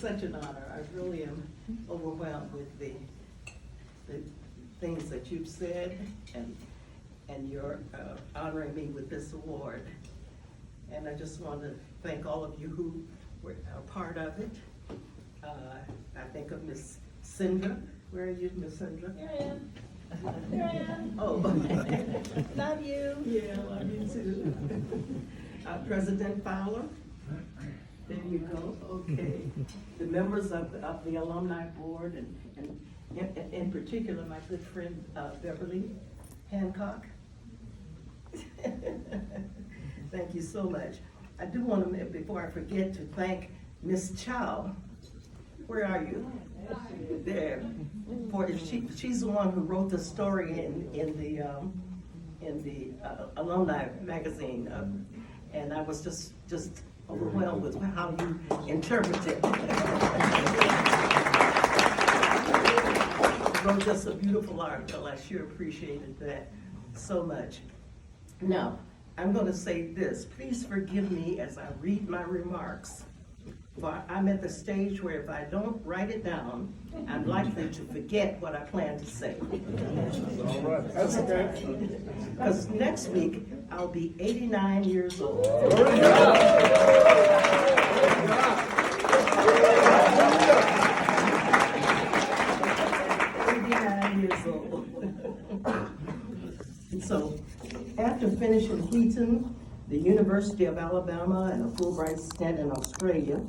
such an honor. I really am overwhelmed with the things that you've said and you're honoring me with this award. And I just want to thank all of you who were a part of it. I think of Miss Sindra. Where are you, Miss Sindra? Here I am. Here I am. Oh. Love you. Yeah, love you too. President Fowler. There you go. Okay. The members of the Alumni Board and in particular my good friend Beverly Hancock. Thank you so much. I do want to, before I forget, to thank Miss Chow. Where are you? There. For she's the one who wrote the story in the Alumni magazine, and I was just overwhelmed with how you interpret it. Wrote just a beautiful article. I sure appreciated that so much. Now, I'm going to say this. Please forgive me as I read my remarks. For I'm at the stage where if I don't write it down, I'm likely to forget what I plan to say. All right, that's okay. Because next week, I'll be 89 years old. 89 years old. So, after finishing Wheaton, the University of Alabama, and a Fulbright stint in Australia,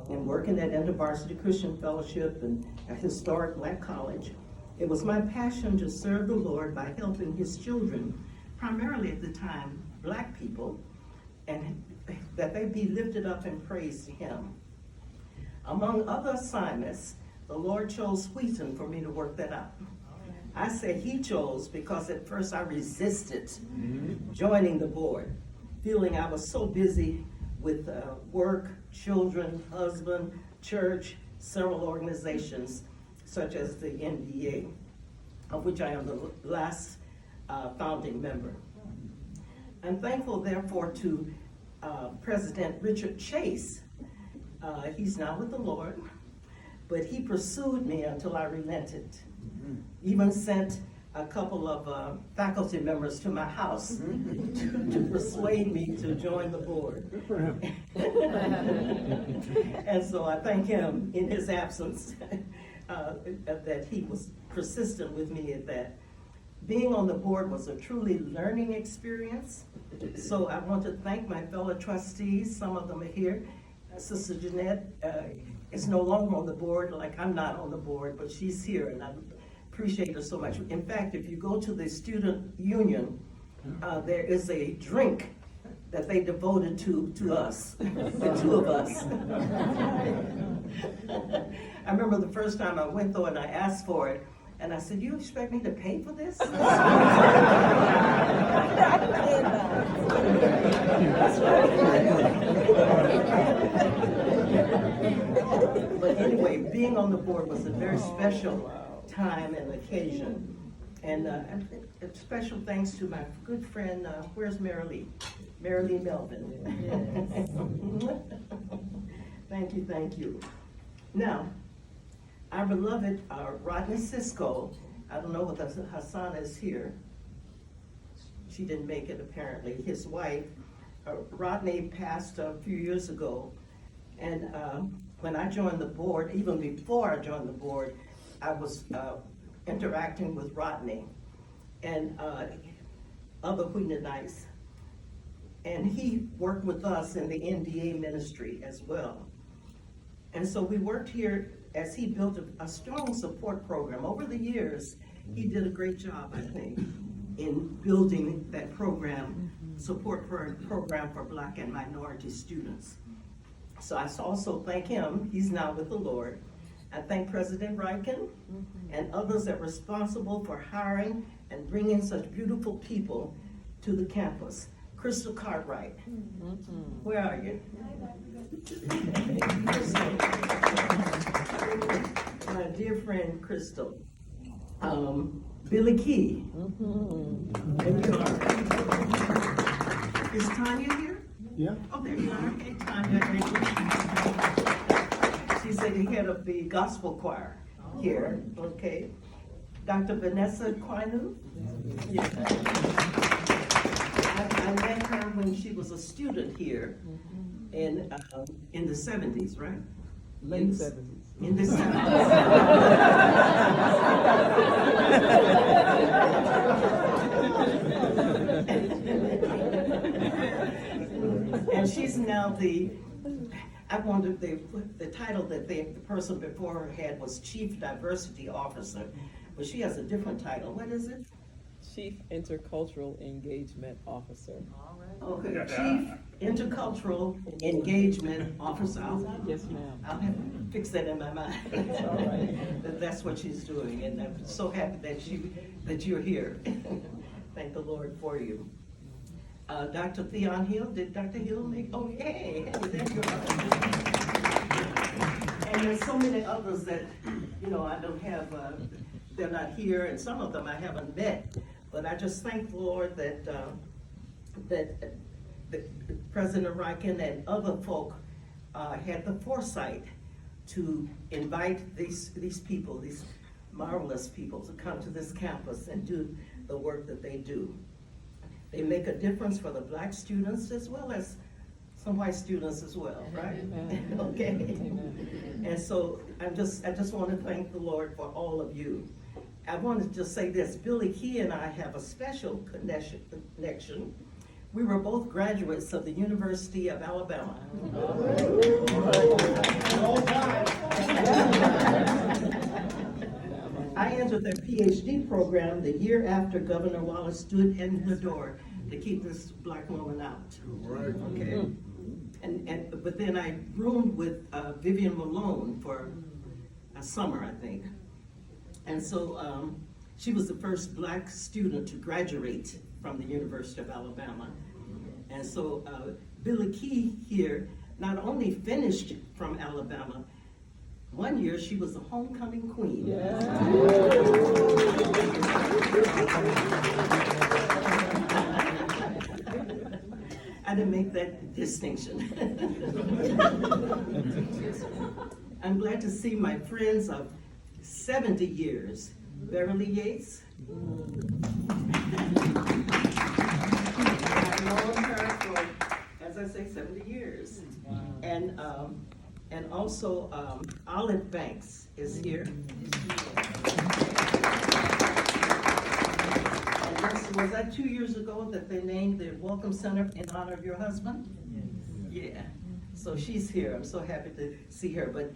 and working at InterVarsity Christian Fellowship and a historic black college, it was my passion to serve the Lord by helping his children, primarily at the time, black people, and that they be lifted up and praised to him. Among other assignments, the Lord chose Wheaton for me to work that out. I say he chose because at first I resisted joining the board, feeling I was so busy with work, children, husband, church, several organizations, such as the NBA, of which I am the last founding member. I'm thankful, therefore, to President Richard Chase. He's now with the Lord, but he pursued me until I relented. Even sent a couple of faculty members to my house to persuade me to join the board. Good for him. And so I thank him in his absence that he was persistent with me at that. Being on the board was a truly learning experience. So I want to thank my fellow trustees. Some of them are here. Sister Jeanette is no longer on the board, like I'm not on the board, but she's here, and I appreciate her so much. In fact, if you go to the student union, there is a drink that they devoted to us, the two of us. I remember the first time I went though and I asked for it, and I said, "You expect me to pay for this?" But anyway, being on the board was a very special time and occasion. And a special thanks to my good friend, where's Marilee? Marilee Melvin. Thank you, thank you. Now, our beloved Rodney Cisco, I don't know whether Hassan is here. She didn't make it apparently. His wife, Rodney, passed a few years ago. And when I joined the board, even before I joined the board, I was interacting with Rodney and other Wheatonites. And he worked with us in the NDA ministry as well. And so we worked here as he built a strong support program. Over the years, he did a great job, I think, in building that program, support program for Black and minority students. So I also thank him. He's now with the Lord. I thank President Wheaton and others that are responsible for hiring and bringing such beautiful people to the campus. Crystal Cartwright, where are you? My dear friend Crystal. Billy Key. There you are. Is Tanya here? Yeah. Oh, there you are. Hey, Tanya. She's the head of the gospel choir here, okay? Dr. Vanessa Quinu? Yeah. I met her when she was a student here in the 70s, right? Late 70s. In the 70s. And she's now I wondered, the title that the person before her had was Chief Diversity Officer, but she has a different title. What is it? Chief Intercultural Engagement Officer. Okay, Chief Intercultural Engagement Officer. Yes, ma'am. I'll have to fix that in my mind. That's all right. That's what she's doing, and I'm so happy that you're here. Thank the Lord for you. Dr. Theon Hill, did Dr. Hill make, oh, hey, there you are. And there's so many others that, I don't have, they're not here, and some of them I haven't met. But I just thank the Lord that President Riken and other folk had the foresight to invite these people, these marvelous people, to come to this campus and do the work that they do. They make a difference for the Black students as well as some white students as well, right? Amen. Okay. Amen. And so I just want to thank the Lord for all of you. I want to just say this, Billy Key and I have a special connection. We were both graduates of the University of Alabama. I entered their PhD program the year after Governor Wallace stood in the door to keep this Black woman out. Right. Okay. But then I roomed with Vivian Malone for a summer, I think. And so she was the first Black student to graduate from the University of Alabama. And so Billy Key here not only finished from Alabama, one year she was a homecoming queen. Yeah. I didn't make that distinction. I'm glad to see my friends of 70 years, Beverly Yates. I've known her for, as I say, 70 years. And also Olive Banks is here. Was that 2 years ago that they named the Welcome Center in honor of your husband? Yes. Yeah, so she's here. I'm so happy to see her. But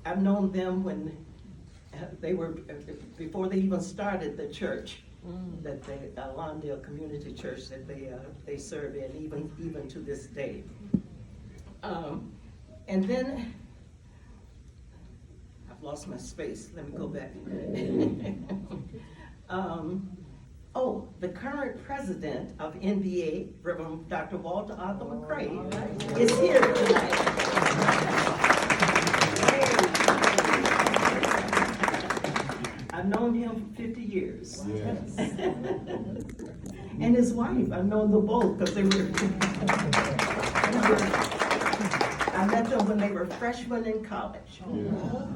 I've known them when they were, before they even started the church, that the Alumna Community Church that they serve in, even to this day. And then, I've lost my space. Let me go back. The current president of NBA, Reverend Dr. Walter Arthur McCray, is here tonight. I've known him for 50 years. Yes. And his wife, I've known them both because I met them when they were freshmen in college.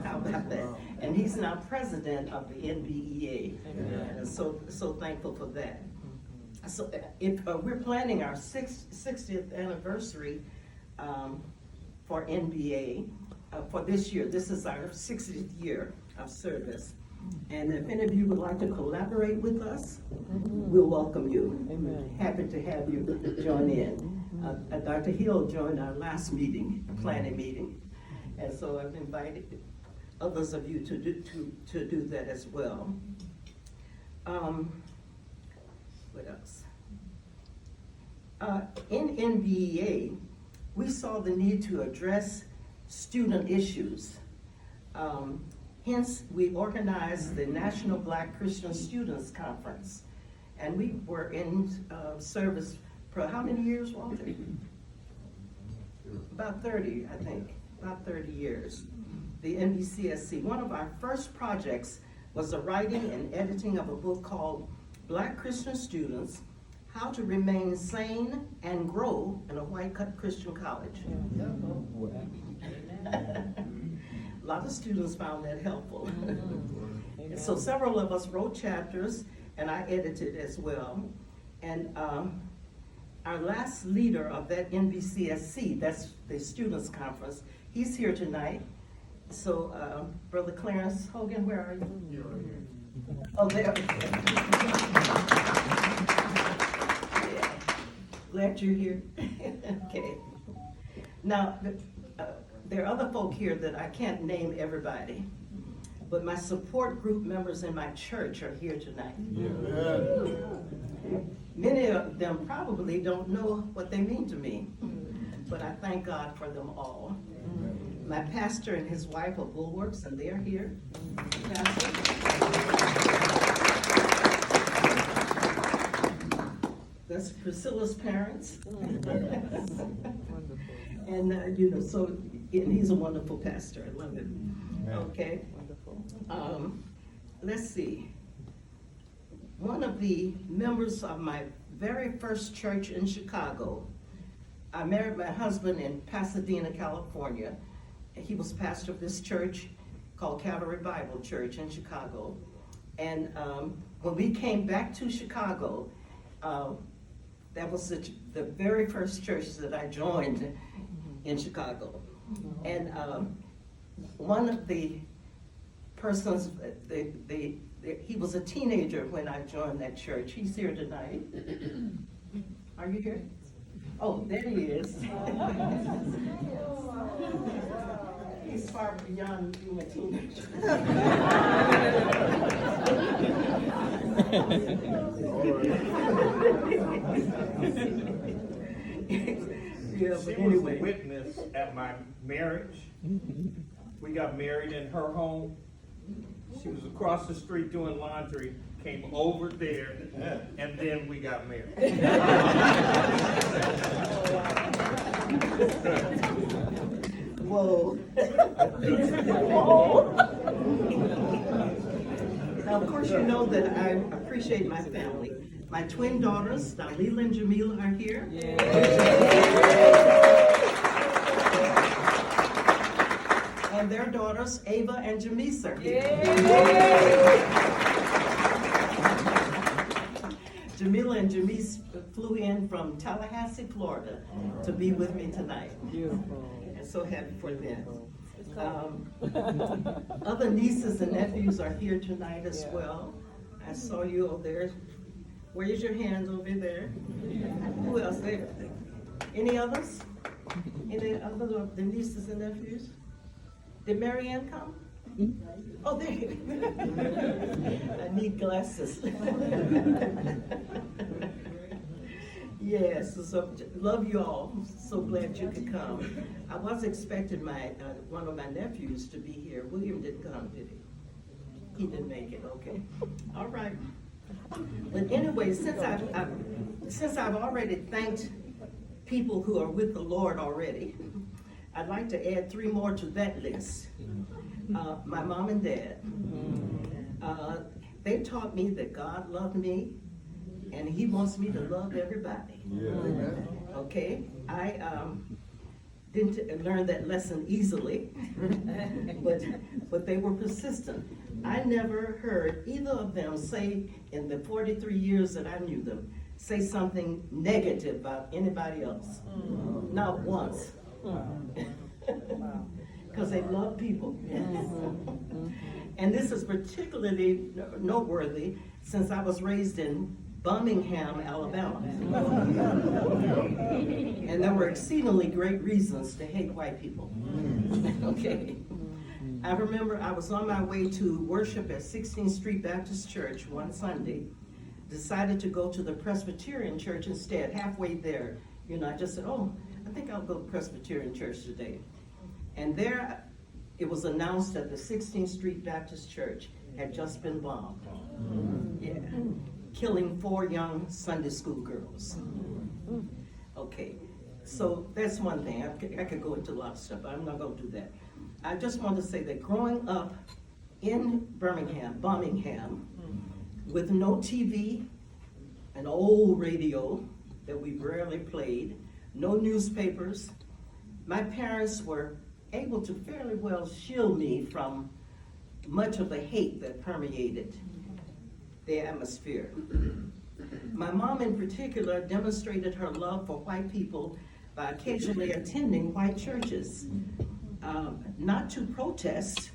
How about that? And he's now president of the NBEA. And I'm so thankful for that. So if we're planning our 60th anniversary for NBA for this year. This is our 60th year of service. And if any of you would like to collaborate with us, we'll welcome you. Amen. Happy to have you join in. Dr. Hill joined our last planning meeting. And so I've invited others of you to do that as well. What else? In NBEA, we saw the need to address student issues. Hence, we organized the National Black Christian Students Conference. And we were in service for how many years, Walter? About 30, I think, about 30 years. The NBCSC. One of our first projects was the writing and editing of a book called Black Christian Students, How to Remain Sane and Grow in a White Christian College. A lot of students found that helpful. Amen. So several of us wrote chapters, and I edited as well. And our last leader of that NVCSC, that's the Students Conference, he's here tonight. So, Brother Clarence Hogan, where are you? Oh, there. Yeah. Glad you're here. Okay. Now, there are other folk here that I can't name everybody, but my support group members in my church are here tonight. Many of them probably don't know what they mean to me, but I thank God for them all. My pastor and his wife are bulwarks, and they're here. Pastor. That's Priscilla's parents. Wonderful. And, so, and he's a wonderful pastor. I love it. Okay. Wonderful. Let's see. One of the members of my very first church in Chicago, I married my husband in Pasadena, California. He was pastor of this church called Calvary Bible Church in Chicago. And when we came back to Chicago, that was the very first church that I joined in Chicago. And one of the persons, he was a teenager when I joined that church. He's here tonight. Are you here? Oh, there he is. He's far beyond being a teenager. Yeah, but She was a anyway. witness at my marriage. We got married in her home. She was across the street doing laundry, came over there, and then we got married. Whoa. Whoa. Now, of course, you know that I appreciate my family. My twin daughters, Dalila and Jamila, are here. And their daughters, Ava and Jamise, are here. Jamila and Jamise flew in from Tallahassee, Florida, to be with me tonight. Beautiful. And so happy for them. Other nieces and nephews are here tonight as well. I saw you over there. Raise your hands over there. Who else there? Any others? Any other of the nieces and nephews? Did Mary Ann come? Oh, there you go. I need glasses. Yes, so love you all. So glad you could come. I was expecting one of my nephews to be here. William didn't come, did he? He didn't make it. Okay. All right. But anyway, since I've already thanked people who are with the Lord already, I'd like to add 3 more to that list. My mom and dad. They taught me that God loved me, and He wants me to love everybody. Okay, I didn't learn that lesson easily, but they were persistent. I never heard either of them say, in the 43 years that I knew them, say something negative about anybody else. Not once. Because they love people. And this is particularly noteworthy since I was raised in Birmingham, Alabama. And there were exceedingly great reasons to hate white people. Okay. I remember I was on my way to worship at 16th Street Baptist Church one Sunday, decided to go to the Presbyterian Church instead. Halfway there, I just said, oh, I think I'll go to Presbyterian Church today. And there, it was announced that the 16th Street Baptist Church had just been bombed. Yeah, killing 4 young Sunday school girls. Okay, so that's one thing. I could go into a lot of stuff, but I'm not going to do that. I just want to say that growing up in Birmingham, with no TV, an old radio that we rarely played, no newspapers, my parents were able to fairly well shield me from much of the hate that permeated the atmosphere. My mom in particular demonstrated her love for white people by occasionally attending white churches, not to protest,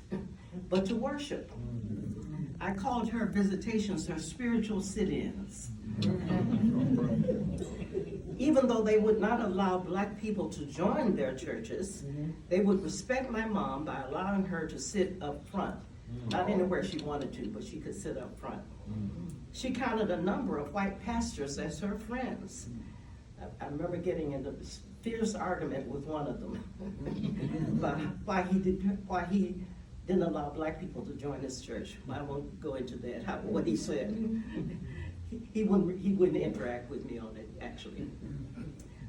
but to worship. I called her visitations her spiritual sit-ins. Even though they would not allow black people to join their churches, they would respect my mom by allowing her to sit up front. Not anywhere she wanted to, but she could sit up front. She counted a number of white pastors as her friends. I remember getting into a fierce argument with one of them about why he didn't allow black people to join his church. I won't go into that, what he said. He wouldn't interact with me on it, actually.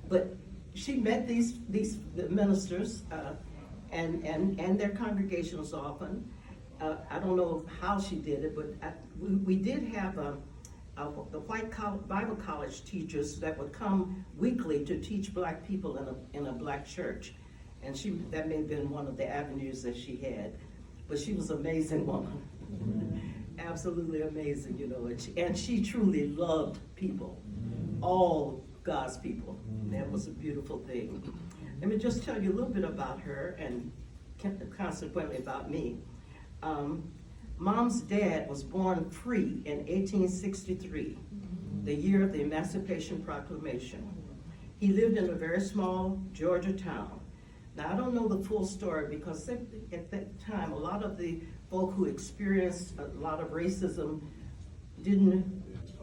But she met the ministers and their congregations often. I don't know how she did it, but we did have the white Bible college teachers that would come weekly to teach black people in a black church. And that may have been one of the avenues that she had. But she was an amazing woman. Absolutely amazing, you know. And she truly loved people, all God's people. That was a beautiful thing. Let me just tell you a little bit about her and consequently about me. Mom's dad was born free in 1863, the year of the Emancipation Proclamation. He lived in a very small Georgia town. Now, I don't know the full story because at that time, a lot of the folk who experienced a lot of racism didn't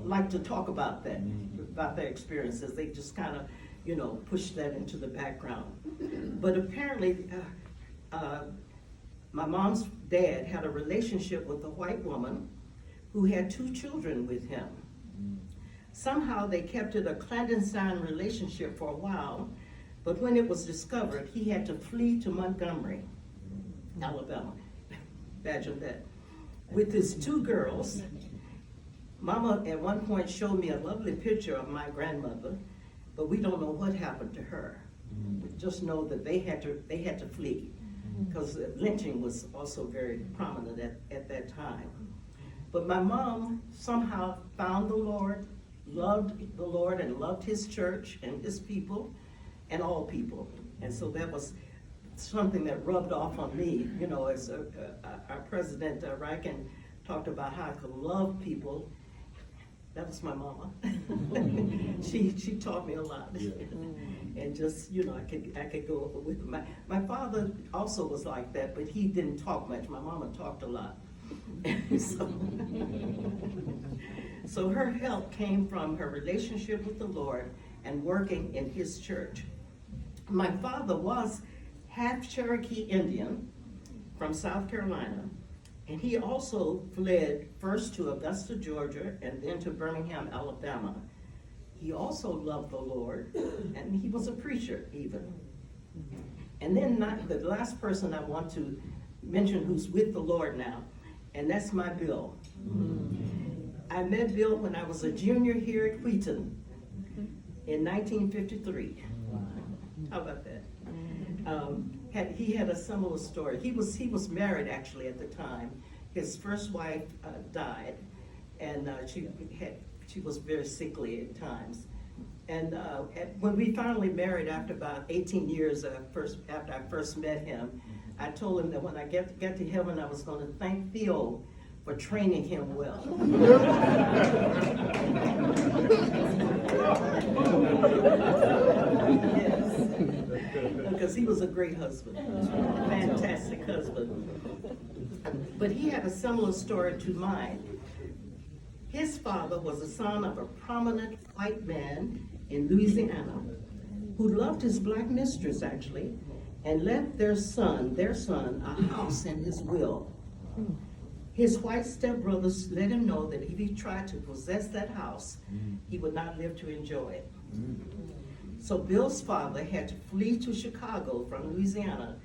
like to talk about that, about their experiences. They just kind of, you know, pushed that into the background. But apparently, my mom's dad had a relationship with a white woman who had 2 children with him. Somehow they kept it a clandestine relationship for a while, but when it was discovered, he had to flee to Montgomery, Alabama. Imagine that. With his 2 girls. Mama at one point showed me a lovely picture of my grandmother, but we don't know what happened to her. We just know that they had to flee, because lynching was also very prominent at that time. But my mom somehow found the Lord, loved the Lord, and loved his church and his people and all people. And so that was something that rubbed off on me, you know, as our president, Riken, talked about how I could love people. That was my mama. She taught me a lot. And just, you know, I could go with my father also was like that, but he didn't talk much. My mama talked a lot. So her help came from her relationship with the Lord and working in his church. My father was half Cherokee Indian from South Carolina, and he also fled first to Augusta, Georgia, and then to Birmingham, Alabama. He also loved the Lord, and he was a preacher even. And then the last person I want to mention who's with the Lord now, and that's my Bill. I met Bill when I was a junior here at Wheaton in 1953. How about that? He had a similar story. He was married actually at the time. His first wife died, and she was very sickly at times. And when we finally married after about 18 years after I first met him, I told him that when I get to heaven, I was going to thank Theo for training him well. Yes, because he was a great husband, fantastic husband. But he had a similar story to mine. His father was the son of a prominent white man in Louisiana who loved his black mistress, actually, and left their son, a house in his will. His white stepbrothers let him know that if he tried to possess that house, he would not live to enjoy it. So Bill's father had to flee to Chicago from Louisiana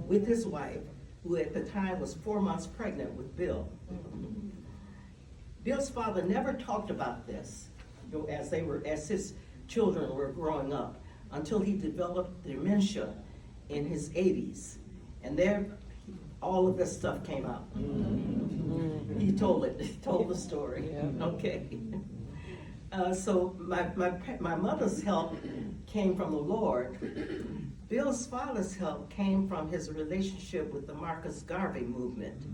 with his wife, who at the time was 4 months pregnant with Bill. Bill's father never talked about this as his children were growing up until he developed dementia in his 80s. And there, all of this stuff came out. He told the story, Yeah. okay? So my mother's help came from the Lord. Bill's father's help came from his relationship with the Marcus Garvey movement.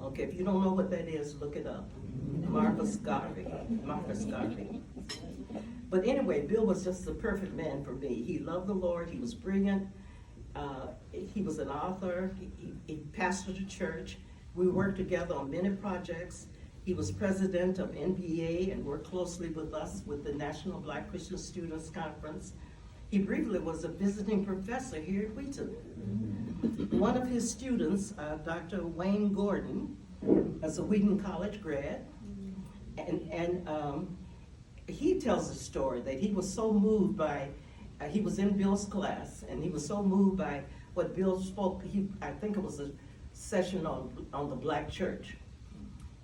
Okay, if you don't know what that is, look it up. Marcus Garvey. But anyway, Bill was just the perfect man for me. He loved the Lord, he was brilliant, he was an author, he pastored a church. We worked together on many projects. He was president of NBA and worked closely with us with the National Black Christian Students Conference. He briefly was a visiting professor here at Wheaton. One of his students, Dr. Wayne Gordon, is a Wheaton College grad, and he tells a story that he was so moved by, he was in Bill's class, and he was so moved by what Bill spoke. I think it was a session on the black church.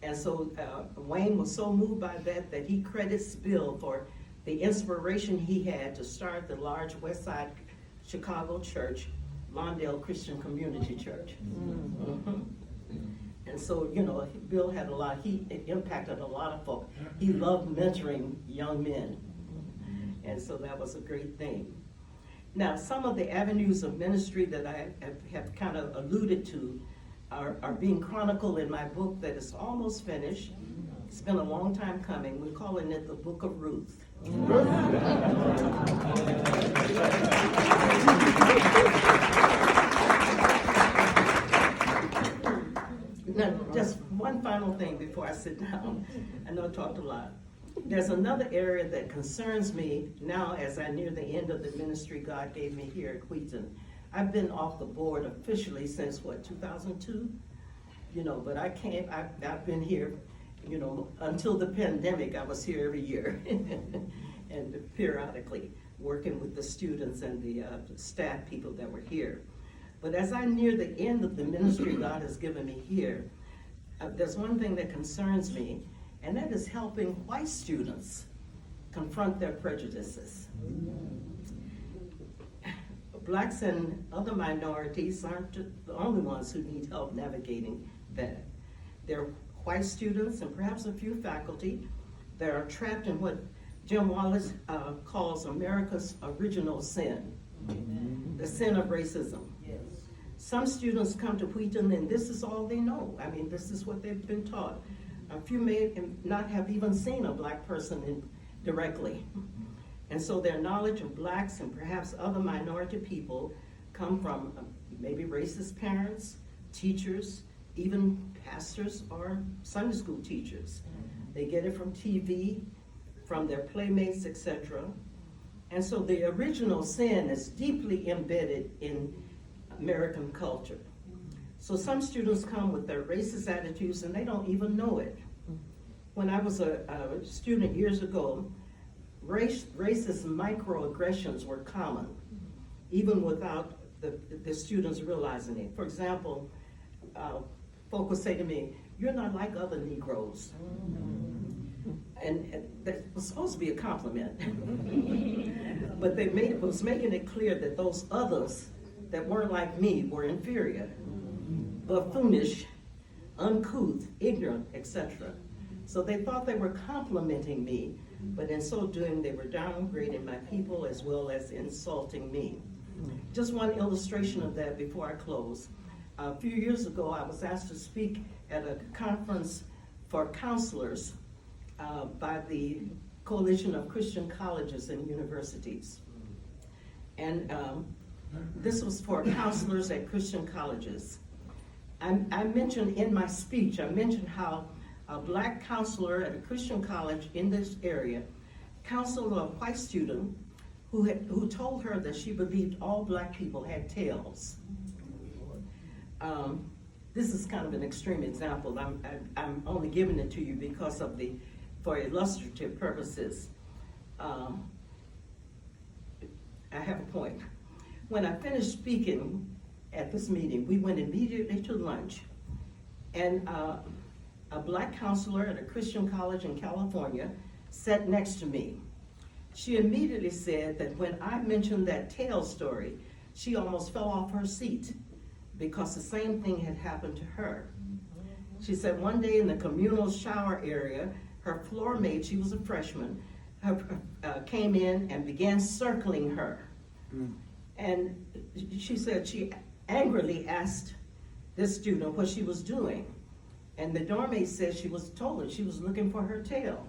And so Wayne was so moved by that he credits Bill for the inspiration he had to start the large West Side Chicago church, Lawndale Christian Community Church. And so, Bill had he impacted a lot of folk. He loved mentoring young men. And so that was a great thing. Now, some of the avenues of ministry that I have kind of alluded to are being chronicled in my book that is almost finished. It's been a long time coming. We're calling it the Book of Ruth. Now, just one final thing before I sit down. I know I talked a lot. There's another area that concerns me now as I near the end of the ministry God gave me here at Wheaton. I've been off the board officially since, 2002? But I've been here, until the pandemic, I was here every year and periodically working with the students and the staff people that were here. But as I near the end of the ministry God has given me here, there's one thing that concerns me, and that is helping white students confront their prejudices. Blacks and other minorities aren't the only ones who need help navigating that. There are white students and perhaps a few faculty that are trapped in what Jim Wallace calls America's original sin, the sin of racism. Some students come to Wheaton and this is all they know. I mean, this is what they've been taught. A few may not have even seen a black person directly. And so their knowledge of blacks and perhaps other minority people come from maybe racist parents, teachers, even pastors or Sunday school teachers. They get it from TV, from their playmates, etc. And so the original sin is deeply embedded in American culture. So some students come with their racist attitudes and they don't even know it. When I was a student years ago, racist microaggressions were common, even without the students realizing it. For example, folk would say to me, "You're not like other Negroes." And that was supposed to be a compliment. But it was making it clear that those others that weren't like me were inferior, buffoonish, uncouth, ignorant, etc. So they thought they were complimenting me, but in so doing, they were downgrading my people as well as insulting me. Just one illustration of that before I close. A few years ago, I was asked to speak at a conference for counselors by the Coalition of Christian Colleges and Universities. And this was for counselors at Christian colleges. I mentioned in my speech, how a black counselor at a Christian college in this area counseled a white student who told her that she believed all black people had tails. This is kind of an extreme example. I'm only giving it to you because of for illustrative purposes. I have a point. When I finished speaking at this meeting, we went immediately to lunch, and a black counselor at a Christian college in California sat next to me. She immediately said that when I mentioned that tail story, she almost fell off her seat because the same thing had happened to her. She said one day in the communal shower area, her floor mate, she was a freshman, came in and began circling her. And she said she angrily asked this student what she was doing. And the dorm mate said she was told her she was looking for her tail.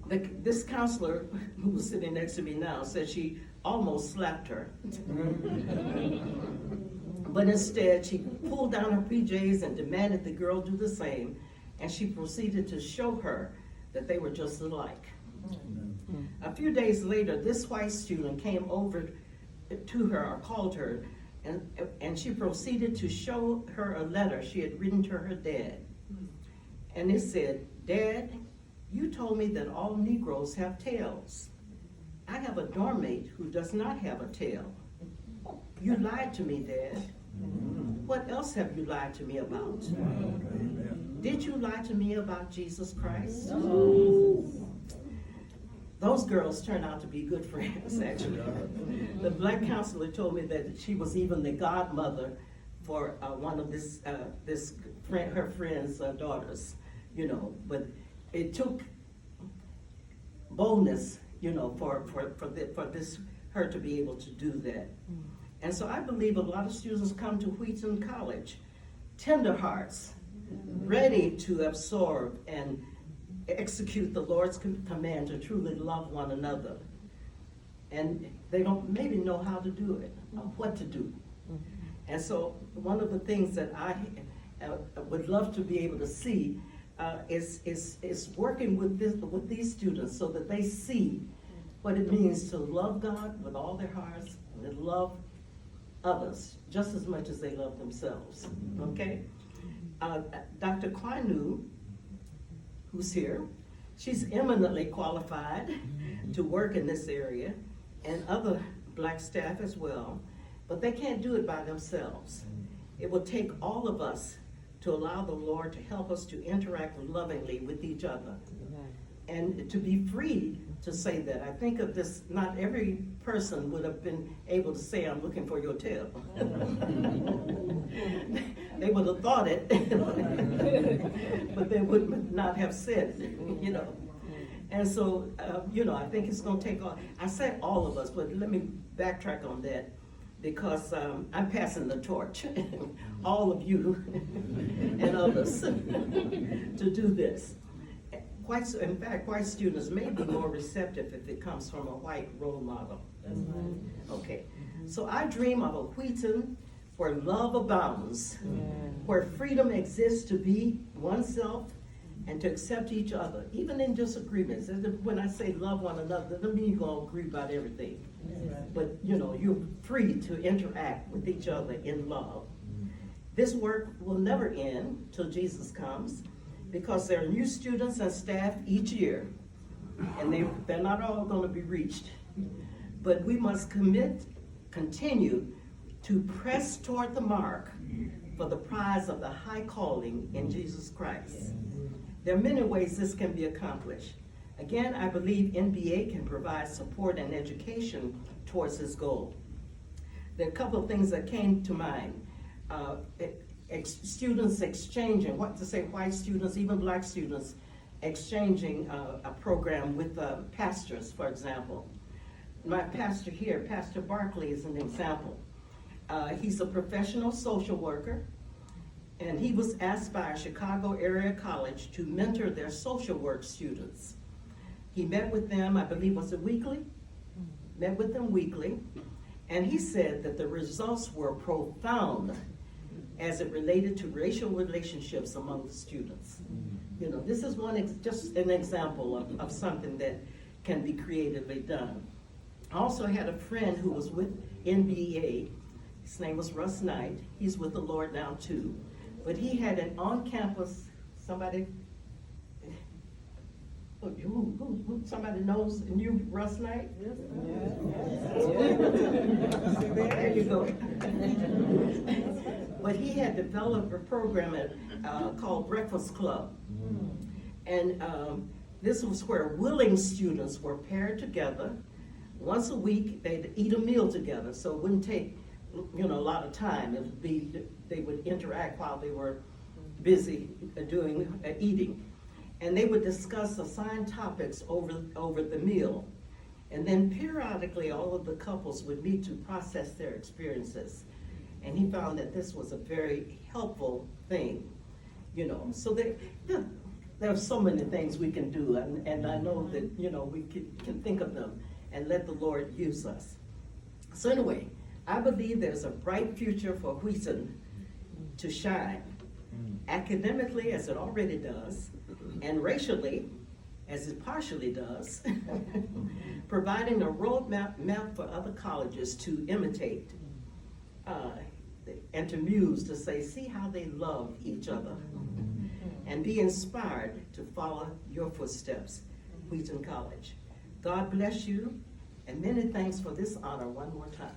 This counselor, who was sitting next to me now, said she almost slapped her. But instead, she pulled down her PJs and demanded the girl do the same, and she proceeded to show her that they were just alike. A few days later, this white student came over to her, or called her, and she proceeded to show her a letter she had written to her dad. And it said, "Dad, you told me that all Negroes have tails. I have a dorm mate who does not have a tail. You lied to me, Dad. What else have you lied to me about? Did you lie to me about Jesus Christ?" Those girls turned out to be good friends, actually. The black counselor told me that she was even the godmother for one of her friend's daughters, but it took boldness, for her to be able to do that. And so I believe a lot of students come to Wheaton College, tender hearts, ready to absorb and execute the Lord's command to truly love one another. And they don't maybe know how to do it, or what to do. And so one of the things that I would love to be able to see is working with these students so that they see what it means to love God with all their hearts and love others just as much as they love themselves. Okay? Dr. Kwanu, who's here, she's eminently qualified to work in this area, and other black staff as well, but they can't do it by themselves. It will take all of us to allow the Lord to help us to interact lovingly with each other and to be free to say that. I think of this, not every person would have been able to say, "I'm looking for your tail." They would have thought it, but they would not have said it, And so, I think it's gonna take I said all of us, but let me backtrack on that, because I'm passing the torch, all of you and others, to do this. In fact, white students may be more receptive if it comes from a white role model. Okay, so I dream of a Wheaton where love abounds, where freedom exists to be oneself and to accept each other, even in disagreements. And when I say love one another, that doesn't mean you're gonna agree about everything. But you're free to interact with each other in love. This work will never end till Jesus comes, because there are new students and staff each year, and they're not all gonna be reached. But we must continue to press toward the mark for the prize of the high calling in Jesus Christ. There are many ways this can be accomplished. Again, I believe NBA can provide support and education towards this goal. There are a couple of things that came to mind. Students exchanging, white students, even black students, exchanging a program with pastors, for example. My pastor here, Pastor Barkley, is an example. He's a professional social worker, and he was asked by a Chicago area college to mentor their social work students. He met with them, I believe, was it weekly? Met with them weekly, and he said that the results were profound as it related to racial relationships among the students. This is just an example of something that can be creatively done. I also had a friend who was with NBA. His name was Russ Knight. He's with the Lord now too. But he had an on-campus, somebody knows you, Russ Knight? Yes. There you go. But he had developed a program called Breakfast Club. And this was where willing students were paired together. Once a week, they'd eat a meal together, so it wouldn't take a lot of time. It would be, they would interact while they were busy eating. And they would discuss assigned topics over the meal. And then periodically, all of the couples would meet to process their experiences. And he found that this was a very helpful thing, So there are so many things we can do, and I know that, we can think of them and let the Lord use us. So anyway, I believe there's a bright future for Wheaton to shine, academically as it already does, and racially as it partially does, providing a roadmap for other colleges to imitate and to muse, to say, see how they love each other, and be inspired to follow your footsteps, Wheaton College. God bless you, and many thanks for this honor one more time.